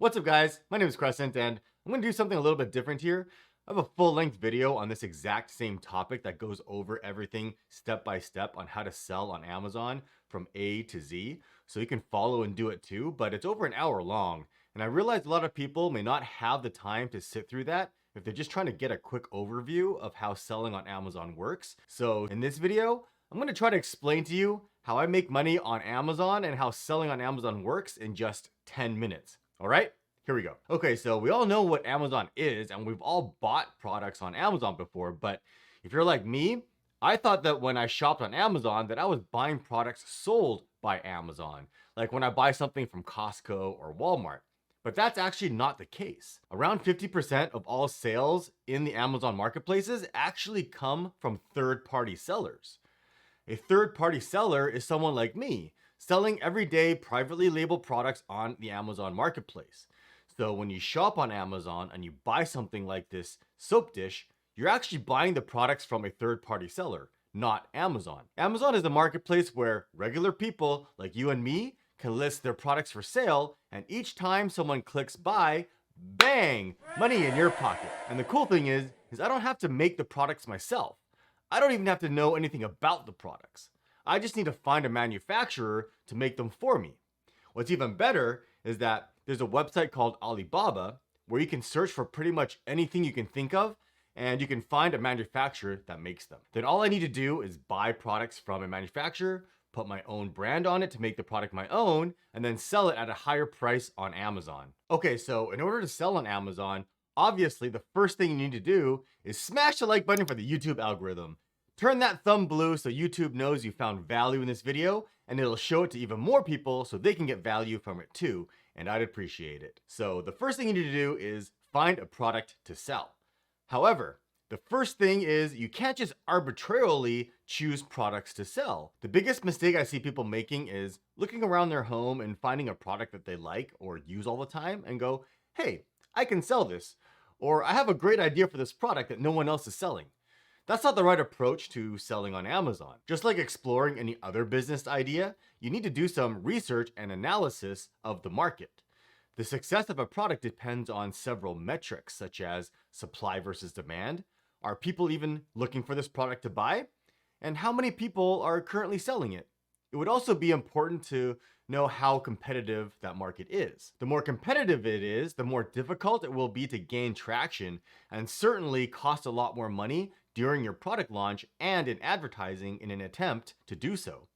What's up guys, my name is Crescent and I'm going to do something a little bit different here. I have a full-length video on this exact same topic that goes over everything step by step on how to sell on Amazon from A to Z. So you can follow and do it too, but it's over an hour long. And I realize a lot of people may not have the time to sit through that if they're just trying to get a quick overview of how selling on Amazon works. So in this video, I'm going to try to explain to you how I make money on Amazon and how selling on Amazon works in just 10 minutes. All right, here we go. Okay, so we all know what Amazon is, and we've all bought products on Amazon before, but if you're like me, I thought that when I shopped on Amazon that I was buying products sold by Amazon, like when I buy something from Costco or Walmart. But that's actually not the case. Around 50% of all sales in the Amazon marketplaces actually come from third-party sellers. A third-party seller is someone like me, selling everyday privately labeled products on the Amazon marketplace. So when you shop on Amazon and you buy something like this soap dish, you're actually buying the products from a third-party seller, not Amazon. Amazon is a marketplace where regular people like you and me can list their products for sale, and each time someone clicks buy, bang, money in your pocket. And the cool thing is I don't have to make the products myself. I don't even have to know anything about the products. I just need to find a manufacturer to make them for me. What's even better is that there's a website called Alibaba where you can search for pretty much anything you can think of and you can find a manufacturer that makes them. Then all I need to do is buy products from a manufacturer, put my own brand on it to make the product my own, and then sell it at a higher price on Amazon. Okay, so in order to sell on Amazon, obviously the first thing you need to do is smash the like button for the YouTube algorithm. Turn that thumb blue so YouTube knows you found value in this video, and it'll show it to even more people so they can get value from it too, and I'd appreciate it. So the first thing you need to do is find a product to sell. However, the first thing is you can't just arbitrarily choose products to sell. The biggest mistake I see people making is looking around their home and finding a product that they like or use all the time and go, hey, I can sell this, or I have a great idea for this product that no one else is selling. That's not the right approach to selling on Amazon. Just like exploring any other business idea, you need to do some research and analysis of the market. The success of a product depends on several metrics, such as supply versus demand. Are people even looking for this product to buy? And how many people are currently selling it? It would also be important to know how competitive that market is. The more competitive it is, the more difficult it will be to gain traction and certainly cost a lot more money during your product launch and in advertising in an attempt to do so.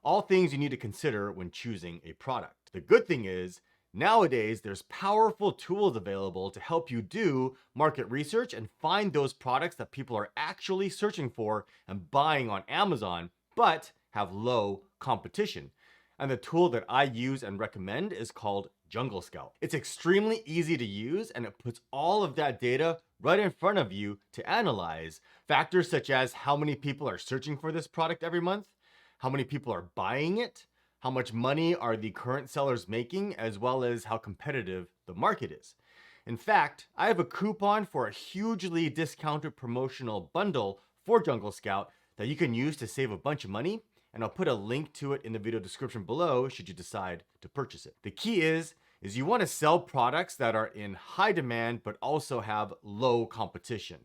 All things you need to consider when choosing a product. The good thing is, nowadays there's powerful tools available to help you do market research and find those products that people are actually searching for and buying on Amazon, but have low competition. And the tool that I use and recommend is called Jungle Scout. It's extremely easy to use and it puts all of that data right in front of you to analyze. Factors such as how many people are searching for this product every month, how many people are buying it, how much money are the current sellers making, as well as how competitive the market is. In fact, I have a coupon for a hugely discounted promotional bundle for Jungle Scout that you can use to save a bunch of money, and I'll put a link to it in the video description below should you decide to purchase it. The key is you want to sell products that are in high demand but also have low competition.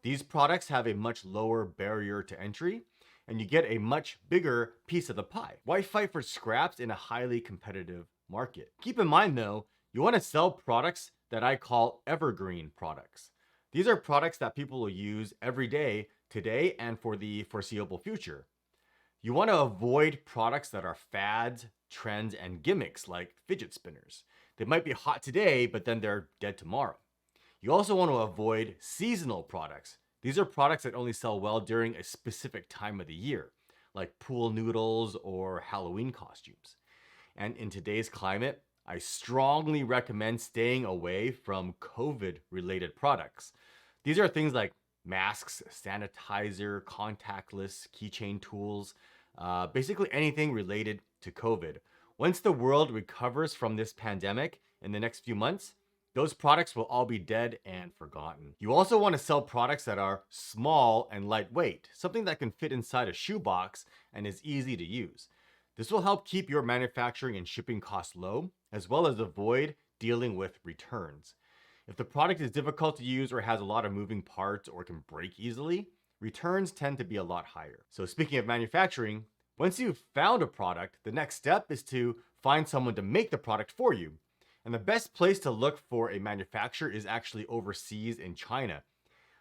These products have a much lower barrier to entry, and you get a much bigger piece of the pie. Why fight for scraps in a highly competitive market? Keep in mind though, you want to sell products that I call evergreen products. These are products that people will use every day, today, and for the foreseeable future. You want to avoid products that are fads, trends, and gimmicks like fidget spinners. They might be hot today, but then they're dead tomorrow. You also want to avoid seasonal products. These are products that only sell well during a specific time of the year, like pool noodles or Halloween costumes. And in today's climate, I strongly recommend staying away from COVID-related products. These are things like masks, sanitizer, contactless keychain tools, basically anything related to COVID. Once the world recovers from this pandemic in the next few months, those products will all be dead and forgotten. You also want to sell products that are small and lightweight, something that can fit inside a shoebox and is easy to use. This will help keep your manufacturing and shipping costs low, as well as avoid dealing with returns. If the product is difficult to use or has a lot of moving parts or can break easily, returns tend to be a lot higher. So speaking of manufacturing, once you've found a product, the next step is to find someone to make the product for you. And the best place to look for a manufacturer is actually overseas in China.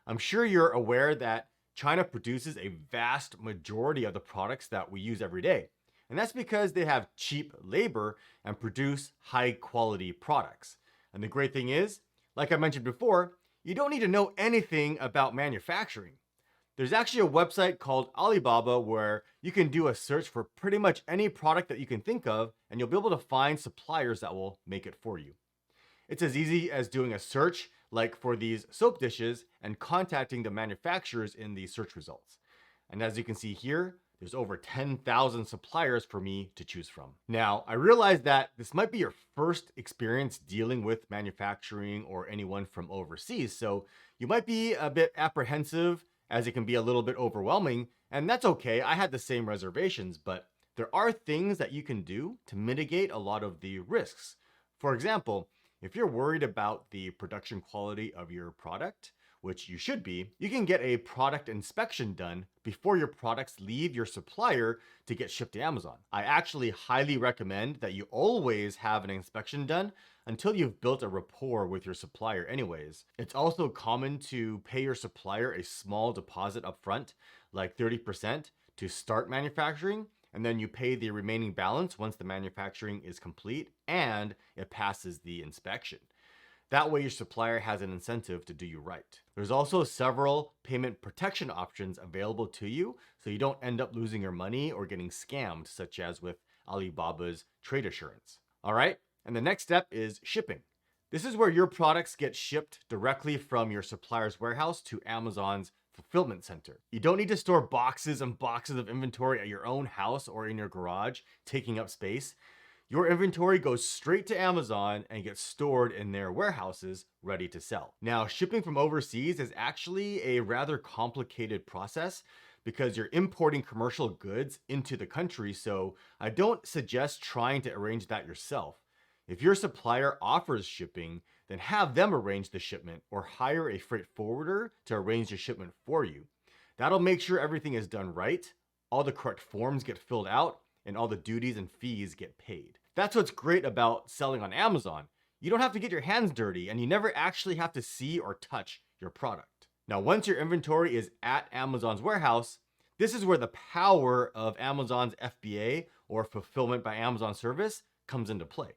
I'm sure you're aware that China produces a vast majority of the products that we use every day. And that's because they have cheap labor and produce high quality products. And the great thing is, like I mentioned before, you don't need to know anything about manufacturing. There's actually a website called Alibaba where you can do a search for pretty much any product that you can think of, and you'll be able to find suppliers that will make it for you. It's as easy as doing a search like for these soap dishes and contacting the manufacturers in the search results. And as you can see here, there's over 10,000 suppliers for me to choose from. Now, I realize that this might be your first experience dealing with manufacturing or anyone from overseas, so you might be a bit apprehensive as it can be a little bit overwhelming, and that's okay. I had the same reservations, but there are things that you can do to mitigate a lot of the risks. For example, if you're worried about the production quality of your product, which you should be, you can get a product inspection done before your products leave your supplier to get shipped to Amazon. I actually highly recommend that you always have an inspection done until you've built a rapport with your supplier anyways. It's also common to pay your supplier a small deposit upfront, like 30%, to start manufacturing, and then you pay the remaining balance once the manufacturing is complete and it passes the inspection. That way your supplier has an incentive to do you right. There's also several payment protection options available to you so you don't end up losing your money or getting scammed, such as with Alibaba's trade assurance. All right, and the next step is shipping. This is where your products get shipped directly from your supplier's warehouse to Amazon's fulfillment center. You don't need to store boxes and boxes of inventory at your own house or in your garage, taking up space. Your inventory goes straight to Amazon and gets stored in their warehouses, ready to sell. Now, shipping from overseas is actually a rather complicated process because you're importing commercial goods into the country, so I don't suggest trying to arrange that yourself. If your supplier offers shipping, then have them arrange the shipment or hire a freight forwarder to arrange the shipment for you. That'll make sure everything is done right, all the correct forms get filled out, and all the duties and fees get paid. That's what's great about selling on Amazon. You don't have to get your hands dirty and you never actually have to see or touch your product. Now, once your inventory is at Amazon's warehouse, this is where the power of Amazon's FBA or Fulfillment by Amazon service comes into play.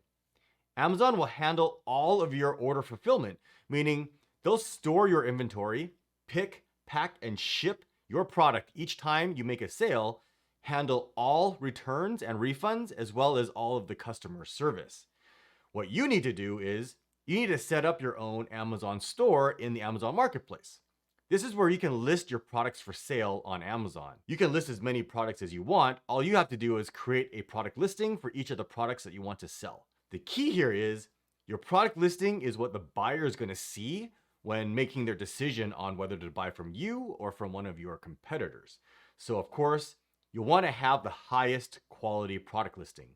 Amazon will handle all of your order fulfillment, meaning they'll store your inventory, pick, pack, and ship your product each time you make a sale, handle all returns and refunds, as well as all of the customer service. What you need to do is you need to set up your own Amazon store in the Amazon Marketplace. This is where you can list your products for sale on Amazon. You can list as many products as you want. All you have to do is create a product listing for each of the products that you want to sell. The key here is your product listing is what the buyer is going to see when making their decision on whether to buy from you or from one of your competitors. So of course, you'll want to have the highest quality product listing.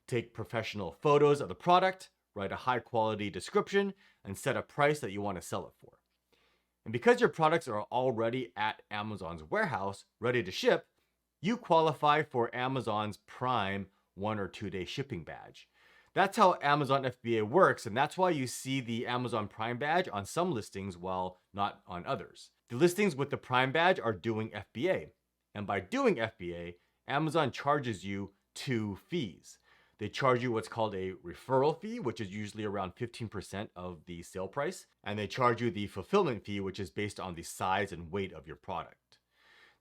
Take professional photos of the product, write a high quality description, and set a price that you want to sell it for. And because your products are already at Amazon's warehouse, ready to ship, you qualify for Amazon's Prime 1 or 2 day shipping badge. That's how Amazon FBA works, and that's why you see the Amazon Prime badge on some listings while not on others. The listings with the Prime badge are doing FBA. And by doing FBA, Amazon charges you 2 fees. They charge you what's called a referral fee, which is usually around 15% of the sale price. And they charge you the fulfillment fee, which is based on the size and weight of your product.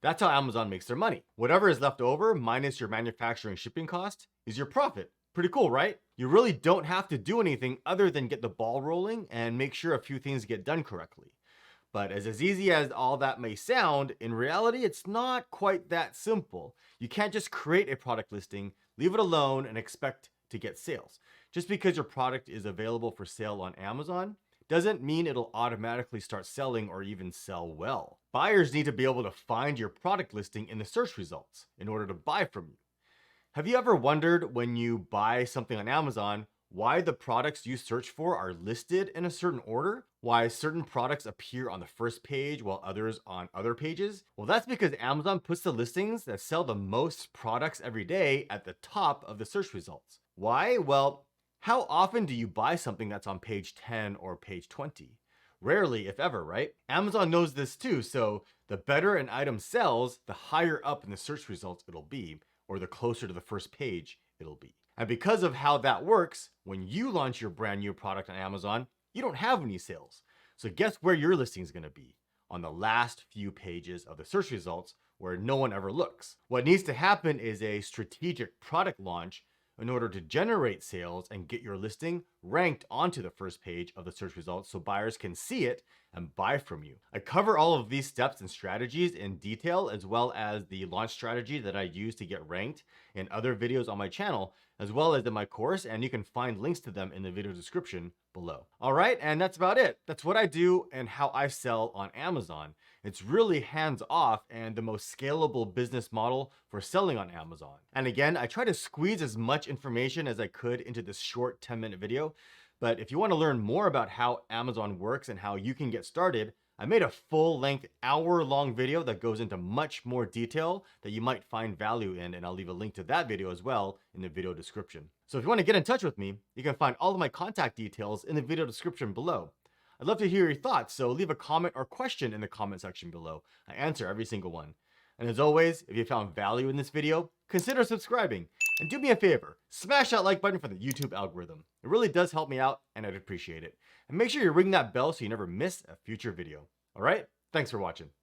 That's how Amazon makes their money. Whatever is left over, minus your manufacturing shipping cost, is your profit. Pretty cool, right? You really don't have to do anything other than get the ball rolling and make sure a few things get done correctly. But as easy as all that may sound, in reality, it's not quite that simple. You can't just create a product listing, leave it alone, and expect to get sales. Just because your product is available for sale on Amazon doesn't mean it'll automatically start selling or even sell well. Buyers need to be able to find your product listing in the search results in order to buy from you. Have you ever wondered when you buy something on Amazon why the products you search for are listed in a certain order, why certain products appear on the first page while others on other pages. Well, that's because Amazon puts the listings that sell the most products every day at the top of the search results. Why? Well, how often do you buy something that's on page 10 or page 20? Rarely, if ever, right? Amazon knows this too, so the better an item sells, the higher up in the search results it'll be, or the closer to the first page it'll be. And because of how that works, when you launch your brand new product on Amazon, you don't have any sales. So guess where your listing is going to be? On the last few pages of the search results where no one ever looks. What needs to happen is a strategic product launch in order to generate sales and get your listing ranked onto the first page of the search results so buyers can see it and buy from you. I cover all of these steps and strategies in detail, as well as the launch strategy that I use to get ranked in other videos on my channel, as well as in my course, and you can find links to them in the video description below. All right, and that's about it. That's what I do and how I sell on Amazon. It's really hands-off and the most scalable business model for selling on Amazon. And again, I try to squeeze as much information as I could into this short 10-minute video. But if you want to learn more about how Amazon works and how you can get started, I made a full-length hour-long video that goes into much more detail that you might find value in, and I'll leave a link to that video as well in the video description. So if you want to get in touch with me, you can find all of my contact details in the video description below. I'd love to hear your thoughts, so leave a comment or question in the comment section below. I answer every single one. And as always, if you found value in this video, consider subscribing. And do me a favor, smash that like button for the YouTube algorithm. It really does help me out, and I'd appreciate it. And make sure you ring that bell so you never miss a future video. All right? Thanks for watching.